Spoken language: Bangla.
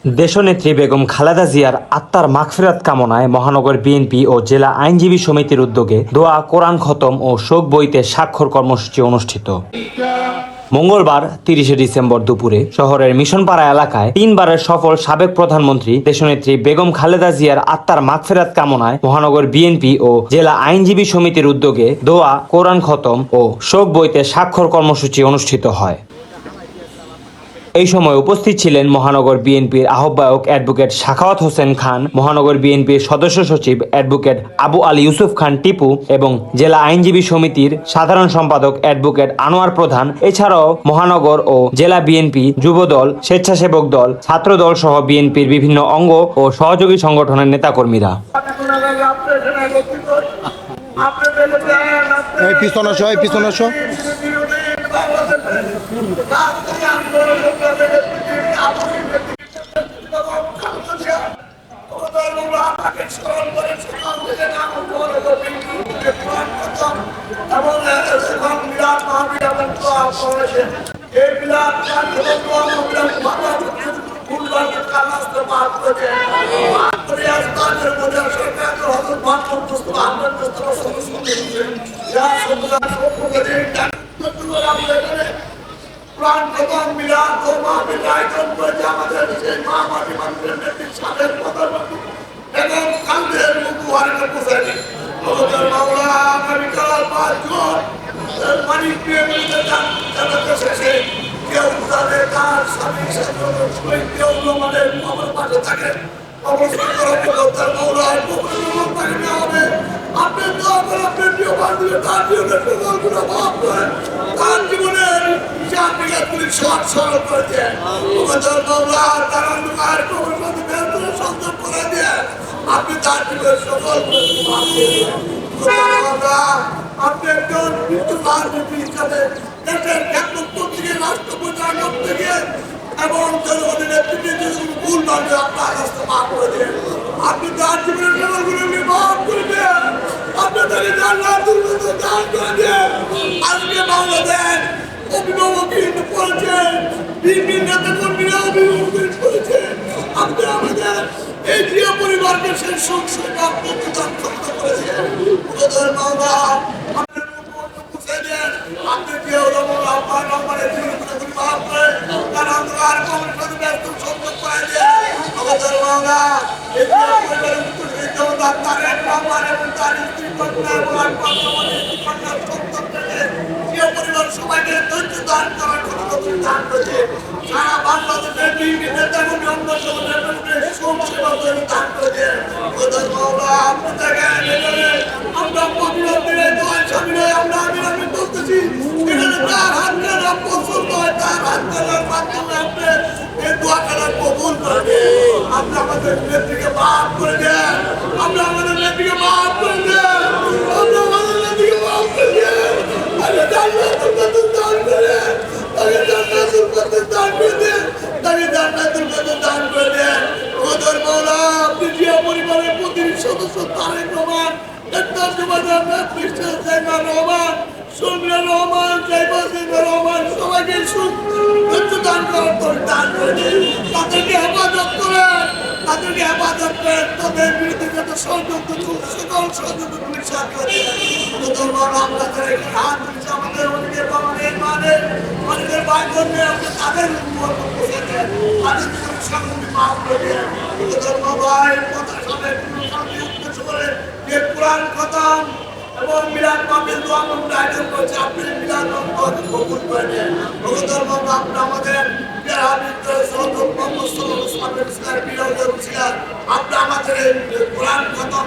দেশনেত্রী বেগম খালেদা জিয়ার আত্মার মাগফিরাত কামনায় মহানগর বিএনপি ও জেলা আইনজীবী সমিতির উদ্যোগে দোয়া কোরআন খতম ও শোক বইতে স্বাক্ষর কর্মসূচি অনুষ্ঠিত। মঙ্গলবার 30 ডিসেম্বর দুপুরে শহরের মিশনপাড়া এলাকায় 3 বারের সফল সাবেক প্রধানমন্ত্রী দেশনেত্রী বেগম খালেদা জিয়ার আত্মার মাগফিরাত কামনায় মহানগর বিএনপি ও জেলা আইনজীবী সমিতির উদ্যোগে দোয়া কোরআন খতম ও শোক বইতে স্বাক্ষর কর্মসূচি অনুষ্ঠিত হয়। এই সময় উপস্থিত ছিলেন মহানগর বিএনপির আহ্বায়ক অ্যাডভোকেট সাখাওয়াত হোসেন খান, মহানগর বিএনপির সদস্য সচিব অ্যাডভোকেট আবু আলী ইউসুফ খান টিপু এবং জেলা আইনজীবী সমিতির সাধারণ সম্পাদক অ্যাডভোকেট আনোয়ার প্রধান। এছাড়াও মহানগর ও জেলা বিএনপি, যুবদল, স্বেচ্ছাসেবক দল, ছাত্রদল সহ বিএনপির বিভিন্ন অঙ্গ ও সহযোগী সংগঠনের নেতাকর্মীরা। প্রাণ খতম মিলাদ ও মাহফিল আয়োজন করেছে আমাদের সেই মা মাটি মানুষের নেতৃত্বে সাবেক প্রধানমন্ত্রী বেগম খালেদা মুবারকের পৌঁছায়নি। আমাদের মাওলা আগামীকাল 5 জুন মানিক প্রেমীদের জানাতে শেষে কেউ তাদের তার স্বামী শহীদ কেউ আমাদের আমার পাশে থাকে অবশ্যই করার মাওলার পক্ষ হবে। আপনি দোয়া করে আপনি প্রিয় বান্ধবী তার জীবনের সকলগুলো মাফ করেন, তার জীবনের সরল করেছে তার অন্ধকার সংযোগ করে দিয়ে আপনি তার জীবনের সকল আপনি একজন রাজনীতি হিসাবে দেশের ক্ষেত্র থেকে রাষ্ট্রপ্রধান থেকে এবং জনগণের নেতৃত্বে ভুল ভাবে আপনার কাছে মাফ করে দেন। আপনি তার জীবনের সকলগুলো মাফ করে দেন, আপনি তাকে জান্নাত দুর্গত দান করে দেন। আজকে বাংলাদেশ অভিভাবক করেছেন, বিভিন্ন নেতা কর্মীরা অভিভাবক করেছেন। আপনি আমাদের এই প্রিয় পরিবারকে সেই সুখ সুবিধা প্রদান করতে করেছেন। আপনি কি আপনার নম্বরে মাফ করে তার অন্ধকার কমের সাথে ব্যস্ত সংযোগ করে দেন। আমাদের বাংলা এই প্রিয় পরিবারের তার এক নম্বর এবং তার স্ত্রী কন্যা এবং আট কন্যার সন্তান থেকে প্রিয় পরিবার সবাইকে ধৈর্য দান করার দান করেছে। সারা বাংলাদেশের বিভিন্ন নেতাকর্মী অন্য নেতাকর্মী সুখ সেবা দান করেছে। আপনি দেখেন আমরা প্রতিরোধ দিলে দোয়ার সামনে আমরা আমি বলতেছি এখানে তার হাত ধরা পছন্দ হয়, তার হাত ধরার মাধ্যমে আপনি এই দোয়া করার কবুল করে আপনি আমাদের নেত্রীকে মাফ করে দেন, আমরা আমাদের নেত্রীকে মাফ করে দেন, আমরা আমাদের নেত্রীকে মাফ করে দেন। আরে জান্নাতুল ফেরদৌস দান করেন, তাকে জান্নাতুল ফেরদৌস দান করে দেন, তাকে জান্নাতুল ফেরদৌস দান করে দেন। ওদের মাওলা আপনি জিয়া পরিবারের প্রতিটি সদস্য তারেক রহমান, নেতা জুবাদার নেত্রী জাইমা রহমান, সুমিয়া রহমান, জাইমা রহমান সবাইকে সুখ দান করার পর দান করে দেন। তাদেরকে হেফাজত করেন, তাদেরকে হেফাজত করেন, তাদের বিরুদ্ধে যত ষড়যন্ত্র সকল ষড়যন্ত্র পরিষ্কার করে আমাদের অনেকের বাবানের মানে অনেকের ভাই বোনকে আপনি তাদের তাদের সঙ্গে মাফ করে কথা সামনে উদ্দেশ্য করে যে কোরআন খতম এবং মিলাদ মাহফিল দোয়া মাহফিল আয়োজন করেছে, আপনি মিলাদ মাহফিল কবুল করে নেন। আপনি আমাদের আপনি আমাদের কোরআন খতম